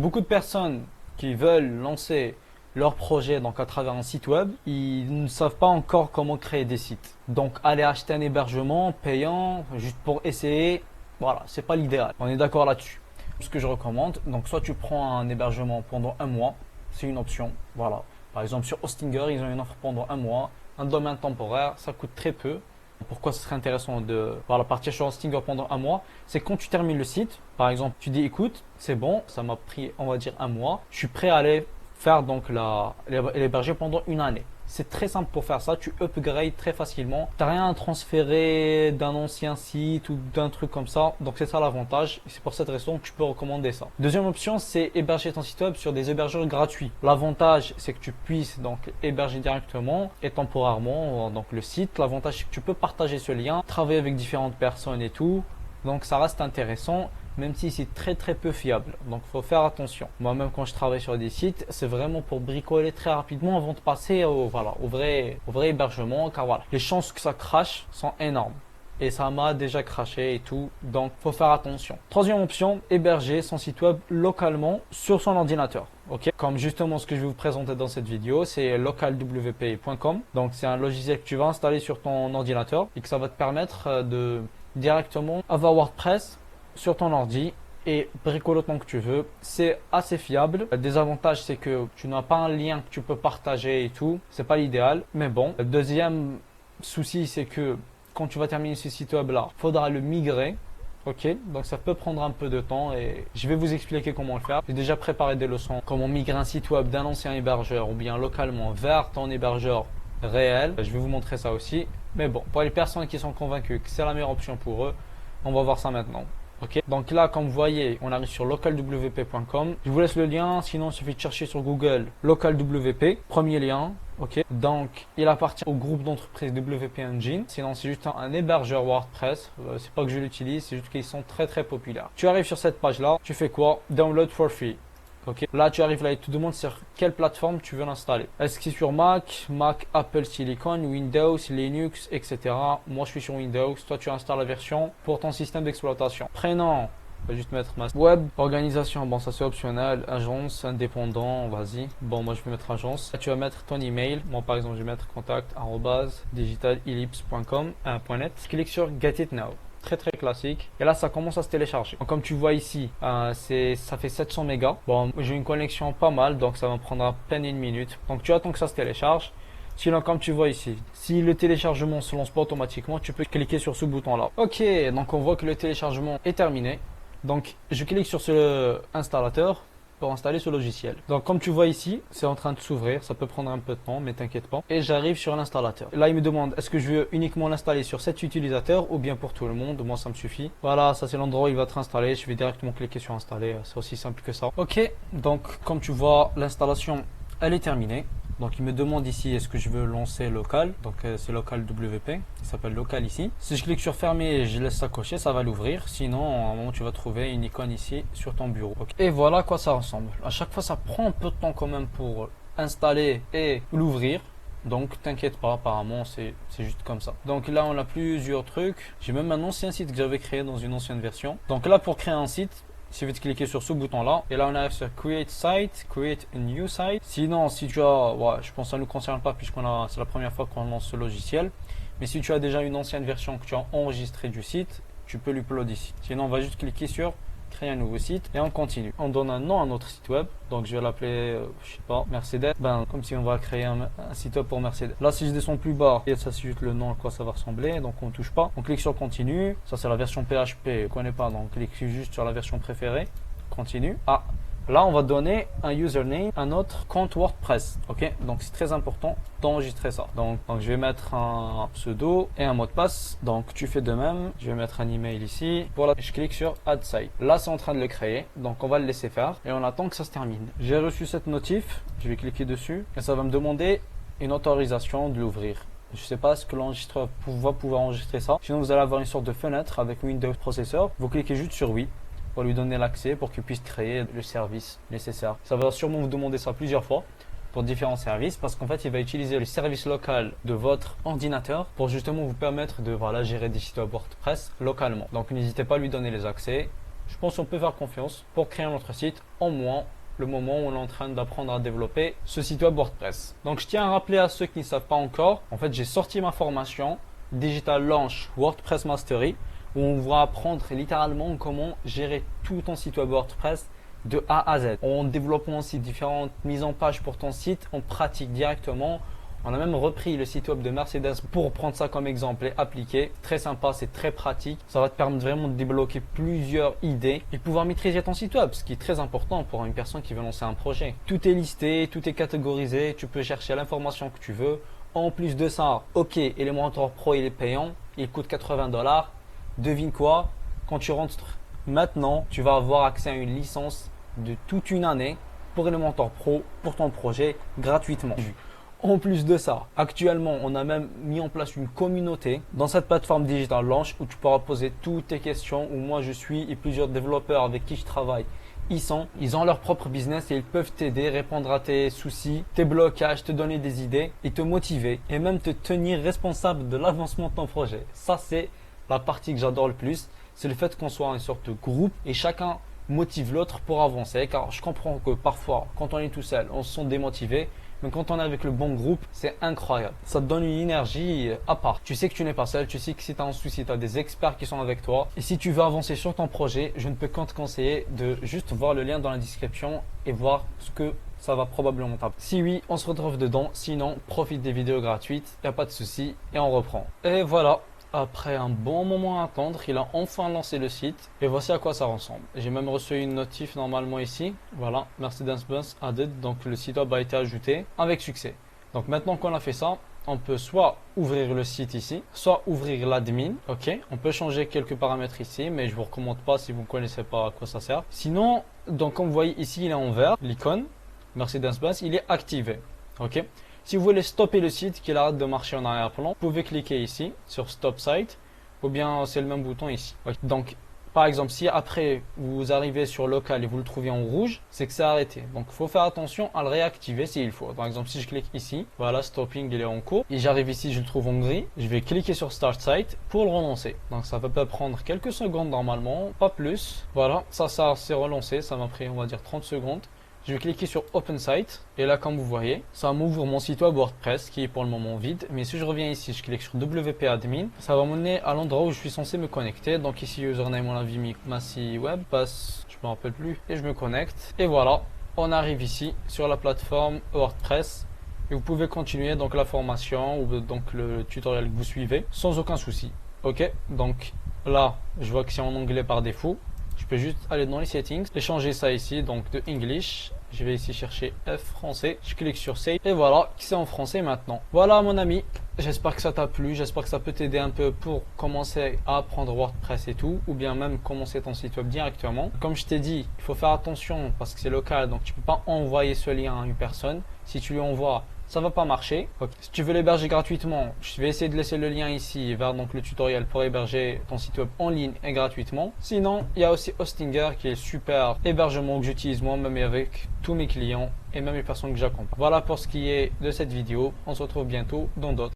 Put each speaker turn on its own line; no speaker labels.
beaucoup de personnes qui veulent lancer leur projet donc à travers un site web, ils ne savent pas encore comment créer des sites. Donc aller acheter un hébergement payant juste pour essayer, voilà, c'est pas l'idéal. On est d'accord là-dessus. Ce que je recommande, donc soit tu prends un hébergement pendant un mois, c'est une option, voilà. Par exemple sur Hostinger, ils ont une offre pendant un mois, un domaine temporaire, ça coûte très peu. Pourquoi ce serait intéressant de partir sur Hostinger pendant un mois? C'est quand tu termines le site, par exemple, tu dis écoute, c'est bon, ça m'a pris on va dire un mois, je suis prêt à aller faire donc l'héberger pendant une année. C'est très simple pour faire ça, tu upgrades très facilement. Tu n'as rien à transférer d'un ancien site ou d'un truc comme ça. Donc c'est ça l'avantage. C'est pour cette raison que tu peux recommander ça. Deuxième option, c'est héberger ton site web sur des hébergeurs gratuits. L'avantage, c'est que tu puisses donc héberger directement et temporairement donc le site. L'avantage, c'est que tu peux partager ce lien, travailler avec différentes personnes et tout. Donc ça reste intéressant, même si c'est très peu fiable. Donc il faut faire attention. Moi-même quand je travaille sur des sites, c'est vraiment pour bricoler très rapidement avant de passer au vrai hébergement, car voilà, les chances que ça crache sont énormes. Et ça m'a déjà craché et tout, donc faut faire attention. Troisième option, héberger son site web localement sur son ordinateur. Ok, comme justement ce que je vais vous présenter dans cette vidéo, c'est localwp.com. Donc c'est un logiciel que tu vas installer sur ton ordinateur et que ça va te permettre de directement avoir WordPress sur ton ordi et bricoler autant que tu veux. C'est assez fiable. Le désavantage, c'est que tu n'as pas un lien que tu peux partager et tout. C'est pas l'idéal, mais bon. Le deuxième souci, c'est que quand tu vas terminer ce site web là, il faudra le migrer. Ok, donc ça peut prendre un peu de temps et je vais vous expliquer comment le faire. J'ai déjà préparé des leçons, comment migrer un site web d'un ancien hébergeur ou bien localement vers ton hébergeur réel. Je vais vous montrer ça aussi. Mais bon, pour les personnes qui sont convaincues que c'est la meilleure option pour eux, on va voir ça maintenant. Ok, donc là, comme vous voyez, on arrive sur localwp.com. Je vous laisse le lien, sinon il suffit de chercher sur Google localwp, premier lien. Ok, donc il appartient au groupe d'entreprises WP Engine. Sinon, c'est juste un hébergeur WordPress. C'est pas que je l'utilise, c'est juste qu'ils sont très populaires. Tu arrives sur cette page là, tu fais quoi? Download for free. Ok, là tu arrives là, il te demande sur quelle plateforme tu veux l'installer. Est-ce que c'est sur Mac, Apple Silicon, Windows, Linux, etc. Moi je suis sur Windows. Toi tu installes la version pour ton système d'exploitation. Prénom, on va juste mettre ma web. Organisation, bon ça c'est optionnel. Agence, indépendant, vas-y. Bon moi je vais mettre agence. Là, tu vas mettre ton email. Moi par exemple je vais mettre contact@digitalellipse.com.net. Clique sur Get It Now. Très classique, et là ça commence à se télécharger. Donc, comme tu vois ici, ça fait 700 mégas. Bon, j'ai une connexion pas mal, donc ça va me prendre à peine une minute. Donc tu attends que ça se télécharge. Sinon, comme tu vois ici, si le téléchargement se lance pas automatiquement, tu peux cliquer sur ce bouton là. Ok, donc on voit que le téléchargement est terminé. Donc je clique sur ce installateur pour installer ce logiciel. Donc comme tu vois ici, c'est en train de s'ouvrir, ça peut prendre un peu de temps, mais t'inquiète pas. Et j'arrive sur l'installateur. Là, il me demande est-ce que je veux uniquement l'installer sur cet utilisateur ou bien pour tout le monde. Moi, ça me suffit. Voilà, ça c'est l'endroit où il va être installé. Je vais directement cliquer sur installer, c'est aussi simple que ça. Ok, donc comme tu vois, l'installation, elle est terminée. Donc il me demande ici est-ce que je veux lancer local. Donc c'est local WP, il s'appelle local ici. Si je clique sur fermer et je laisse ça cocher, ça va l'ouvrir. Sinon à un moment tu vas trouver une icône ici sur ton bureau. Okay. Et voilà à quoi ça ressemble. À chaque fois ça prend un peu de temps quand même pour installer et l'ouvrir. Donc t'inquiète pas, apparemment c'est juste comme ça. Donc là on a plusieurs trucs. J'ai même un ancien site que j'avais créé dans une ancienne version. Donc là pour créer un site, il suffit de cliquer sur ce bouton là et là on arrive sur Create Site, Create a New Site. Sinon si tu as, je pense que ça ne nous concerne pas puisque c'est la première fois qu'on lance ce logiciel. Mais si tu as déjà une ancienne version que tu as enregistrée du site, tu peux l'upload ici. Sinon on va juste cliquer sur créer un nouveau site et on continue. On donne un nom à notre site web. Donc je vais l'appeler, je sais pas, Mercedes. Comme si on va créer un site web pour Mercedes. Là si je descends plus bas, et ça c'est juste le nom à quoi ça va ressembler. Donc on touche pas. On clique sur continue. Ça c'est la version PHP. On connaît pas. Donc on clique juste sur la version préférée. Continue. Ah, là on va donner un username à notre compte WordPress. Ok, donc c'est très important d'enregistrer ça. Donc je vais mettre un pseudo et un mot de passe. Donc tu fais de même. Je vais mettre un email ici. Voilà, je clique sur Add Site. Là c'est en train de le créer. Donc on va le laisser faire et on attend que ça se termine. J'ai reçu cette notif. Je vais cliquer dessus et ça va me demander une autorisation de l'ouvrir. Je ne sais pas ce que l'enregistreur va pouvoir enregistrer ça. Sinon vous allez avoir une sorte de fenêtre avec Windows Processor. Vous cliquez juste sur oui pour lui donner l'accès pour qu'il puisse créer le service nécessaire. Ça va sûrement vous demander ça plusieurs fois pour différents services parce qu'en fait il va utiliser le service local de votre ordinateur pour justement vous permettre de gérer des sites web WordPress localement. Donc n'hésitez pas à lui donner les accès. je pense qu'on peut faire confiance pour créer notre site, au moins le moment où on est en train d'apprendre à développer ce site web WordPress. Donc je tiens à rappeler à ceux qui ne savent pas encore, en fait j'ai sorti ma formation Digital Launch WordPress Mastery où on va apprendre littéralement comment gérer tout ton site web WordPress de A à Z. En développant aussi différentes mises en page pour ton site, on pratique directement. On a même repris le site web de Mercedes pour prendre ça comme exemple et appliquer. Très sympa, c'est très pratique. Ça va te permettre vraiment de débloquer plusieurs idées et pouvoir maîtriser ton site web, ce qui est très important pour une personne qui veut lancer un projet. Tout est listé, tout est catégorisé, tu peux chercher l'information que tu veux. En plus de ça, ok, Elementor Pro il est payant, il coûte 80 $. Devine quoi? Quand tu rentres maintenant, tu vas avoir accès à une licence de toute une année pour Elementor Pro, pour ton projet, gratuitement. En plus de ça, actuellement, on a même mis en place une communauté dans cette plateforme Digital Launch où tu pourras poser toutes tes questions, où moi je suis et plusieurs développeurs avec qui je travaille. Ils ont leur propre business et ils peuvent t'aider, répondre à tes soucis, tes blocages, te donner des idées et te motiver et même te tenir responsable de l'avancement de ton projet. Ça, c'est la partie que j'adore le plus. C'est le fait qu'on soit une sorte de groupe et chacun motive l'autre pour avancer. Car je comprends que parfois, quand on est tout seul, on se sent démotivé. Mais quand on est avec le bon groupe, c'est incroyable. Ça te donne une énergie à part. Tu sais que tu n'es pas seul. Tu sais que si tu as un souci, tu as des experts qui sont avec toi. Et si tu veux avancer sur ton projet, je ne peux qu'en te conseiller de juste voir le lien dans la description et voir ce que ça va probablement t'apprendre. Si oui, on se retrouve dedans. Sinon, profite des vidéos gratuites. Il n'y a pas de souci. Et on reprend. Et voilà. Après un bon moment à attendre, il a enfin lancé le site et voici à quoi ça ressemble. J'ai même reçu une notif normalement ici. Voilà, Mercedes-Benz added, donc le site web a été ajouté avec succès. Donc maintenant qu'on a fait ça, on peut soit ouvrir le site ici, soit ouvrir l'admin. Ok, on peut changer quelques paramètres ici, mais je vous recommande pas si vous ne connaissez pas à quoi ça sert. Sinon, donc comme vous voyez ici, il est en vert, l'icône Mercedes-Benz, il est activé. Ok. Si vous voulez stopper le site, qu'il arrête de marcher en arrière-plan, vous pouvez cliquer ici sur Stop Site ou bien c'est le même bouton ici. Donc par exemple, si après vous arrivez sur local et vous le trouvez en rouge, c'est que c'est arrêté. Donc il faut faire attention à le réactiver s'il faut. Par exemple, si je clique ici, voilà, stopping il est en cours et j'arrive ici, je le trouve en gris, je vais cliquer sur Start Site pour le relancer. Donc ça peut prendre quelques secondes normalement, pas plus. Voilà, ça s'est relancé, ça m'a pris on va dire 30 secondes. Je vais cliquer sur Open Site et là comme vous voyez, ça m'ouvre mon site web WordPress qui est pour le moment vide. Mais si je reviens ici, je clique sur WP Admin, ça va m'emmener à l'endroit où je suis censé me connecter. Donc ici username on l'a mis Massy Web, passe, je me rappelle plus et je me connecte. Et voilà, on arrive ici sur la plateforme WordPress et vous pouvez continuer donc la formation ou donc le tutoriel que vous suivez sans aucun souci. Ok, donc là je vois que c'est en anglais par défaut. Je peux juste aller dans les settings et changer ça ici, donc de English. Je vais ici chercher F français. Je clique sur Save et voilà, c'est en français maintenant. Voilà mon ami, j'espère que ça t'a plu. J'espère que ça peut t'aider un peu pour commencer à apprendre WordPress et tout. Ou bien même commencer ton site web directement. Comme je t'ai dit, il faut faire attention parce que c'est local. Donc tu peux pas envoyer ce lien à une personne. Si tu lui envoies, ça va pas marcher. Okay. Si tu veux l'héberger gratuitement, je vais essayer de laisser le lien ici vers donc le tutoriel pour héberger ton site web en ligne et gratuitement. Sinon, il y a aussi Hostinger qui est le super hébergement que j'utilise moi-même et avec tous mes clients et même les personnes que j'accompagne. Voilà pour ce qui est de cette vidéo. On se retrouve bientôt dans d'autres.